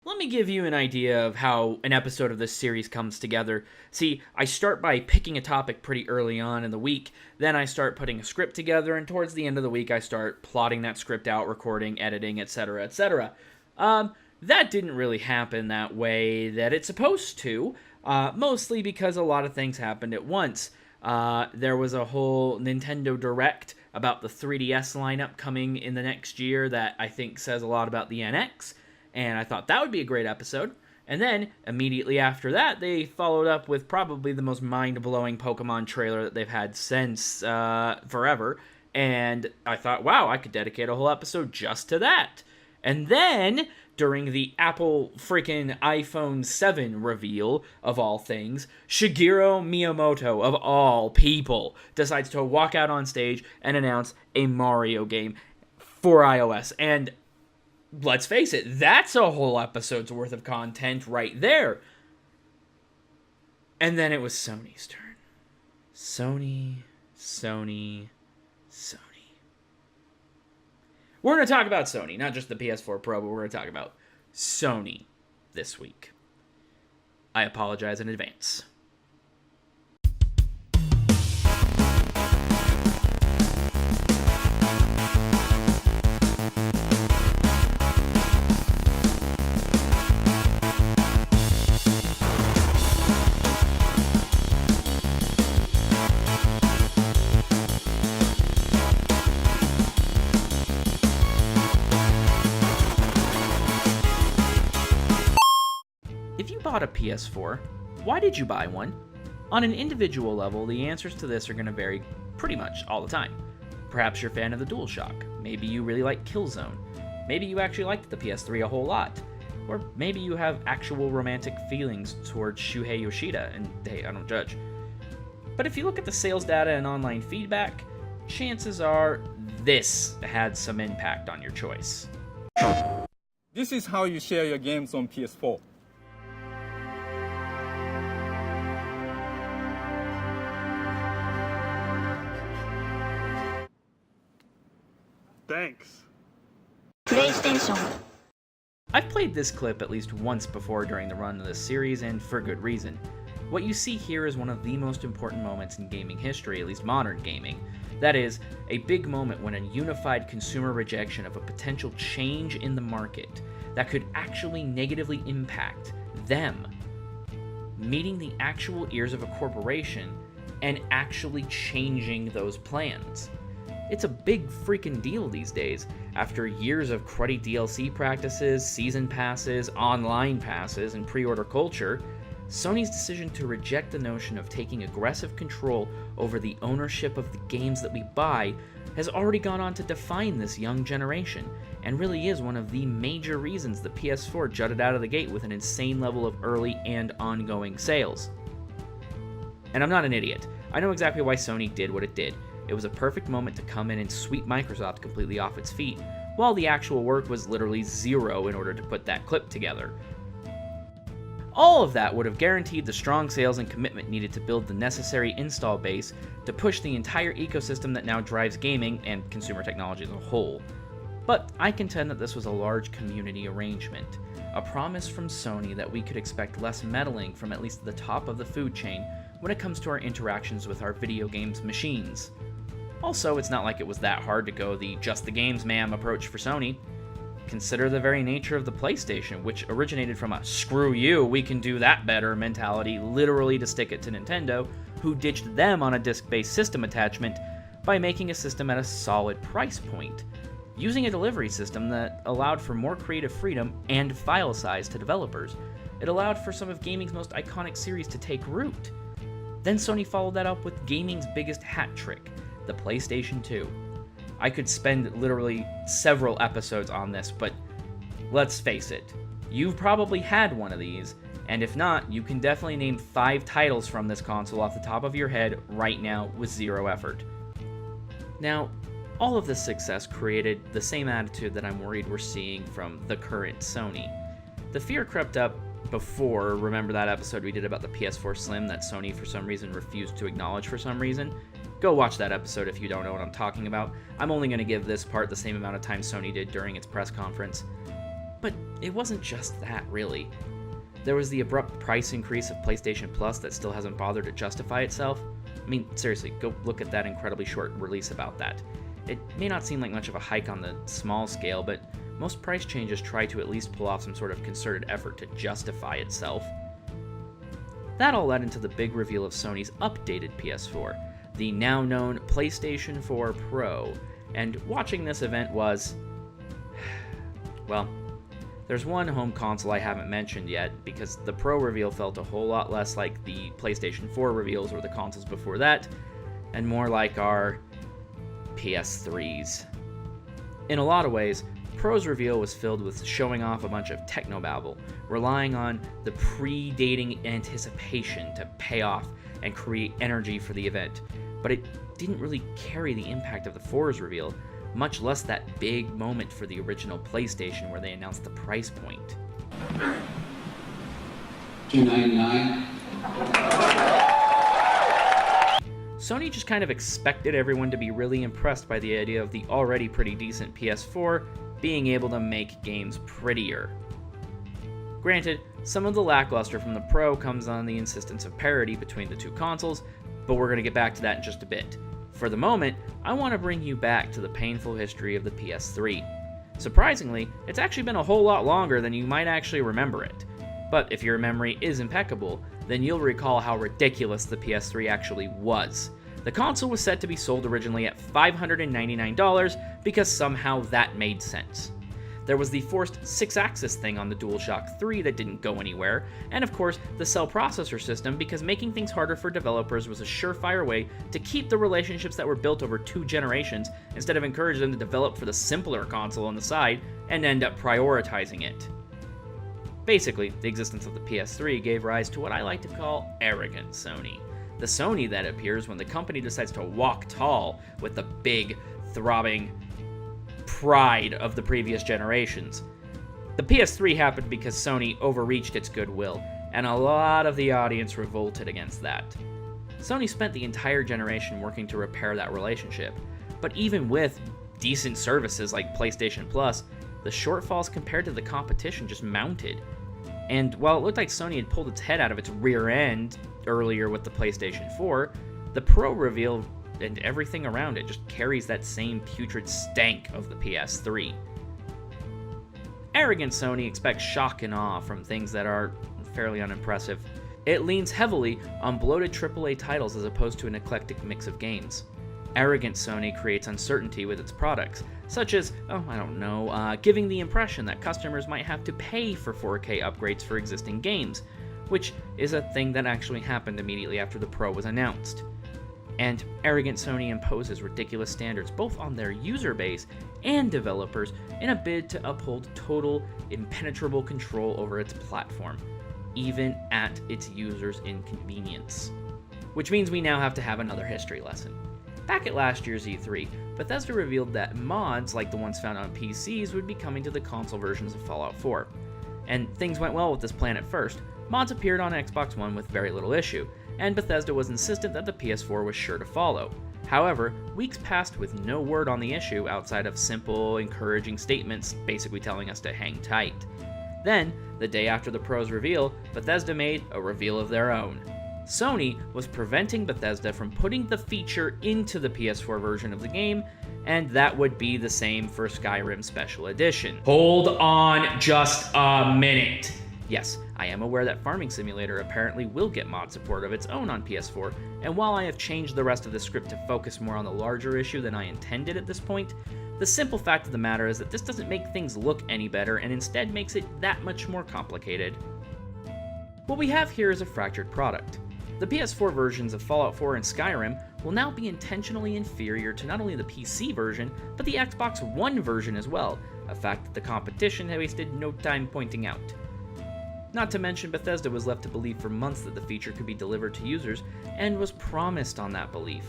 let me give you an idea of how an episode of this series comes together. See, I start by picking a topic pretty early on in the week, then I start putting a script together, and towards the end of the week I start plotting that script out, recording, editing, etc., etc. That didn't really happen that way that it's supposed to, mostly because a lot of things happened at once. There was a whole Nintendo Direct about the 3DS lineup coming in the next year that I think says a lot about the NX, and I thought that would be a great episode. And then, immediately after that, they followed up with probably the most mind-blowing Pokemon trailer that they've had since forever, and I thought, wow, I could dedicate a whole episode just to that. And then, during the Apple freaking iPhone 7 reveal, of all things, Shigeru Miyamoto, of all people, decides to walk out on stage and announce a Mario game for iOS. And let's face it, that's a whole episode's worth of content right there. And then it was Sony's turn. Sony. We're going to talk about Sony, not just the PS4 Pro, but we're going to talk about Sony this week. I apologize in advance. If you bought a PS4, why did you buy one? On an individual level, the answers to this are going to vary pretty much all the time. Perhaps you're a fan of the DualShock. Maybe you really like Killzone. Maybe you actually liked the PS3 a whole lot. Or maybe you have actual romantic feelings towards Shuhei Yoshida, and hey, I don't judge. But if you look at the sales data and online feedback, chances are this had some impact on your choice. This is how you share your games on PS4. Thanks. PlayStation. I've played this clip at least once before during the run of this series, and for good reason. What you see here is one of the most important moments in gaming history, at least modern gaming. That is, a big moment when a unified consumer rejection of a potential change in the market that could actually negatively impact them, meeting the actual ears of a corporation and actually changing those plans. It's a big freaking deal these days. After years of cruddy DLC practices, season passes, online passes, and pre-order culture, Sony's decision to reject the notion of taking aggressive control over the ownership of the games that we buy has already gone on to define this young generation, and really is one of the major reasons the PS4 jutted out of the gate with an insane level of early and ongoing sales. And I'm not an idiot. I know exactly why Sony did what it did. It was a perfect moment to come in and sweep Microsoft completely off its feet, while the actual work was literally zero in order to put that clip together. All of that would have guaranteed the strong sales and commitment needed to build the necessary install base to push the entire ecosystem that now drives gaming and consumer technology as a whole. But I contend that this was a large community arrangement, a promise from Sony that we could expect less meddling from at least the top of the food chain when it comes to our interactions with our video games machines. Also, it's not like it was that hard to go the just the games ma'am approach for Sony. Consider the very nature of the PlayStation, which originated from a screw you, we can do that better mentality, literally to stick it to Nintendo, who ditched them on a disc-based system attachment by making a system at a solid price point, using a delivery system that allowed for more creative freedom and file size to developers. It allowed for some of gaming's most iconic series to take root. Then Sony followed that up with gaming's biggest hat trick, the PlayStation 2. I could spend literally several episodes on this, but let's face it, you've probably had one of these, and if not, you can definitely name 5 titles from this console off the top of your head right now with zero effort. Now, all of this success created the same attitude that I'm worried we're seeing from the current Sony. The fear crept up before, remember that episode we did about the PS4 Slim that Sony for some reason refused to acknowledge for some reason? Go watch that episode if you don't know what I'm talking about. I'm only going to give this part the same amount of time Sony did during its press conference. But it wasn't just that, really. There was the abrupt price increase of PlayStation Plus that still hasn't bothered to justify itself. I mean, seriously, go look at that incredibly short release about that. It may not seem like much of a hike on the small scale, but most price changes try to at least pull off some sort of concerted effort to justify itself. That all led into the big reveal of Sony's updated PS4, the now known PlayStation 4 Pro, and watching this event was... well, there's one home console I haven't mentioned yet, because the Pro reveal felt a whole lot less like the PlayStation 4 reveals or the consoles before that, and more like our PS3s. In a lot of ways, Pro's reveal was filled with showing off a bunch of technobabble, relying on the predating anticipation to pay off and create energy for the event, but it didn't really carry the impact of the 4's reveal, much less that big moment for the original PlayStation where they announced the price point. $299. Sony just kind of expected everyone to be really impressed by the idea of the already pretty decent PS4 being able to make games prettier. Granted, some of the lackluster from the Pro comes on the insistence of parity between the two consoles, but we're going to get back to that in just a bit. For the moment, I want to bring you back to the painful history of the PS3. Surprisingly, it's actually been a whole lot longer than you might actually remember it. But if your memory is impeccable, then you'll recall how ridiculous the PS3 actually was. The console was set to be sold originally at $599 because somehow that made sense. There was the forced 6-axis thing on the DualShock 3 that didn't go anywhere, and of course the cell processor system because making things harder for developers was a surefire way to keep the relationships that were built over 2 generations instead of encouraging them to develop for the simpler console on the side and end up prioritizing it. Basically, the existence of the PS3 gave rise to what I like to call arrogant Sony. The Sony that appears when the company decides to walk tall with the big, throbbing pride of the previous generations. The PS3 happened because Sony overreached its goodwill, and a lot of the audience revolted against that. Sony spent the entire generation working to repair that relationship, but even with decent services like PlayStation Plus, the shortfalls compared to the competition just mounted. And while it looked like Sony had pulled its head out of its rear end earlier with the PlayStation 4, the Pro reveal and everything around it just carries that same putrid stank of the PS3. Arrogant Sony expects shock and awe from things that are fairly unimpressive. It leans heavily on bloated AAA titles as opposed to an eclectic mix of games. Arrogant Sony creates uncertainty with its products, such as, giving the impression that customers might have to pay for 4K upgrades for existing games, which is a thing that actually happened immediately after the Pro was announced. And arrogant Sony imposes ridiculous standards both on their user base and developers in a bid to uphold total, impenetrable control over its platform, even at its users' inconvenience. Which means we now have to have another history lesson. Back at last year's E3, Bethesda revealed that mods like the ones found on PCs would be coming to the console versions of Fallout 4. And things went well with this plan at first. Mods appeared on Xbox One with very little issue, and Bethesda was insistent that the PS4 was sure to follow. However, weeks passed with no word on the issue outside of simple, encouraging statements basically telling us to hang tight. Then, the day after the Pro's reveal, Bethesda made a reveal of their own. Sony was preventing Bethesda from putting the feature into the PS4 version of the game, and that would be the same for Skyrim Special Edition. Hold on just a minute. Yes, I am aware that Farming Simulator apparently will get mod support of its own on PS4, and while I have changed the rest of the script to focus more on the larger issue than I intended at this point, the simple fact of the matter is that this doesn't make things look any better and instead makes it that much more complicated. What we have here is a fractured product. The PS4 versions of Fallout 4 and Skyrim will now be intentionally inferior to not only the PC version, but the Xbox One version as well, a fact that the competition had wasted no time pointing out. Not to mention, Bethesda was left to believe for months that the feature could be delivered to users, and was promised on that belief.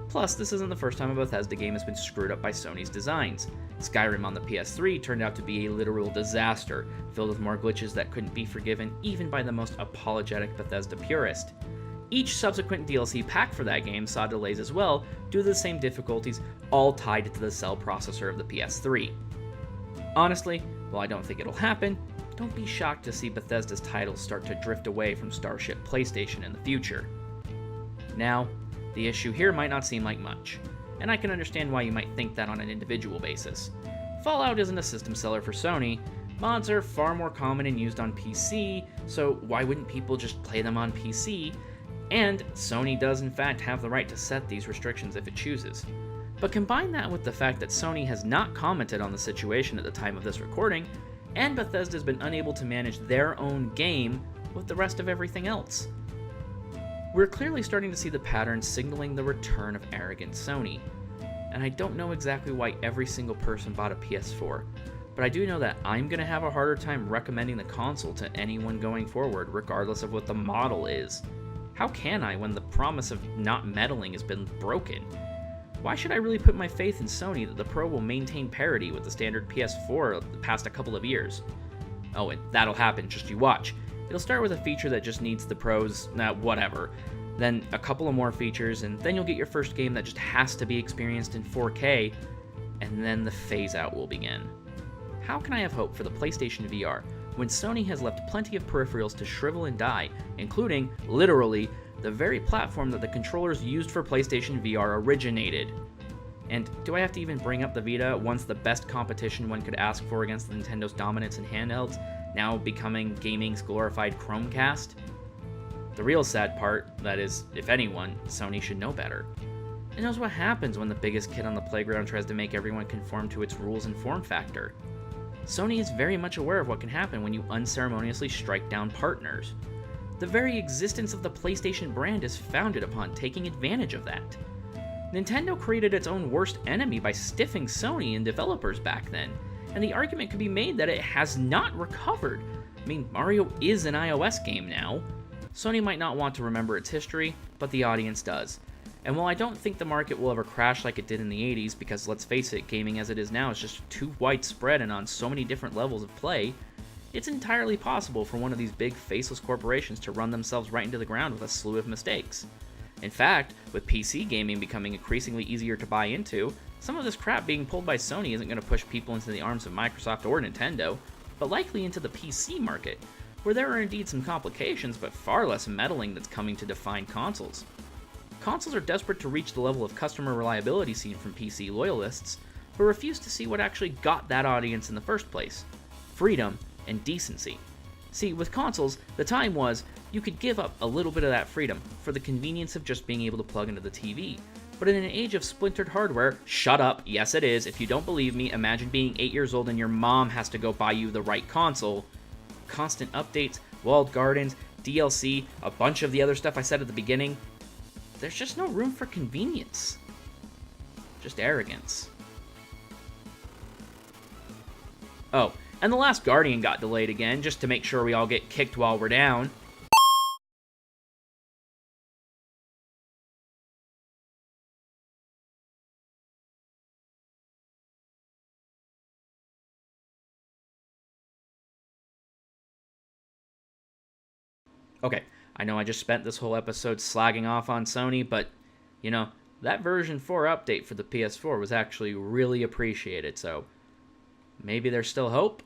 Plus, this isn't the first time a Bethesda game has been screwed up by Sony's designs. Skyrim on the PS3 turned out to be a literal disaster, filled with more glitches that couldn't be forgiven even by the most apologetic Bethesda purist. Each subsequent DLC pack for that game saw delays as well, due to the same difficulties, all tied to the cell processor of the PS3. Honestly, While I don't think it'll happen, don't be shocked to see Bethesda's titles start to drift away from Starship PlayStation in the future. Now, the issue here might not seem like much, and I can understand why you might think that on an individual basis. Fallout isn't a system seller for Sony. Mods are far more common and used on PC, so why wouldn't people just play them on PC? And Sony does in fact have the right to set these restrictions if it chooses. But combine that with the fact that Sony has not commented on the situation at the time of this recording, and Bethesda has been unable to manage their own game with the rest of everything else. We're clearly starting to see the pattern signaling the return of arrogant Sony. And I don't know exactly why every single person bought a PS4, but I do know that I'm going to have a harder time recommending the console to anyone going forward, regardless of what the model is. How can I when the promise of not meddling has been broken? Why should I really put my faith in Sony that the Pro will maintain parity with the standard PS4 the past a couple of years? Oh, and that'll happen, just you watch. It'll start with a feature that just needs the Pro's, whatever. Then a couple of more features, and then you'll get your first game that just has to be experienced in 4K, and then the phase out will begin. How can I have hope for the PlayStation VR when Sony has left plenty of peripherals to shrivel and die, including, literally, the very platform that the controllers used for PlayStation VR originated? And do I have to even bring up the Vita, once the best competition one could ask for against Nintendo's dominance in handhelds, now becoming gaming's glorified Chromecast? The real sad part, that is, if anyone, Sony should know better. It knows what happens when the biggest kid on the playground tries to make everyone conform to its rules and form factor. Sony is very much aware of what can happen when you unceremoniously strike down partners. The very existence of the PlayStation brand is founded upon taking advantage of that. Nintendo created its own worst enemy by stiffing Sony and developers back then, and the argument could be made that it has not recovered. I mean, Mario is an iOS game now. Sony might not want to remember its history, but the audience does. And while I don't think the market will ever crash like it did in the 80s, because let's face it, gaming as it is now is just too widespread and on so many different levels of play, it's entirely possible for one of these big faceless corporations to run themselves right into the ground with a slew of mistakes. In fact, with PC gaming becoming increasingly easier to buy into, some of this crap being pulled by Sony isn't going to push people into the arms of Microsoft or Nintendo, but likely into the PC market, where there are indeed some complications, but far less meddling that's coming to define consoles. Consoles are desperate to reach the level of customer reliability seen from PC loyalists, but refuse to see what actually got that audience in the first place: freedom and decency. See, with consoles, the time was you could give up a little bit of that freedom for the convenience of just being able to plug into the TV. But in an age of splintered hardware, shut up, yes it is, if you don't believe me, imagine being 8 years old and your mom has to go buy you the right console. Constant updates, walled gardens, DLC, a bunch of the other stuff I said at the beginning. There's just no room for convenience. Just arrogance. Oh, and The Last Guardian got delayed again, just to make sure we all get kicked while we're down. Okay, I know I just spent this whole episode slagging off on Sony, but, you know, that version 4 update for the PS4 was actually really appreciated, so maybe there's still hope?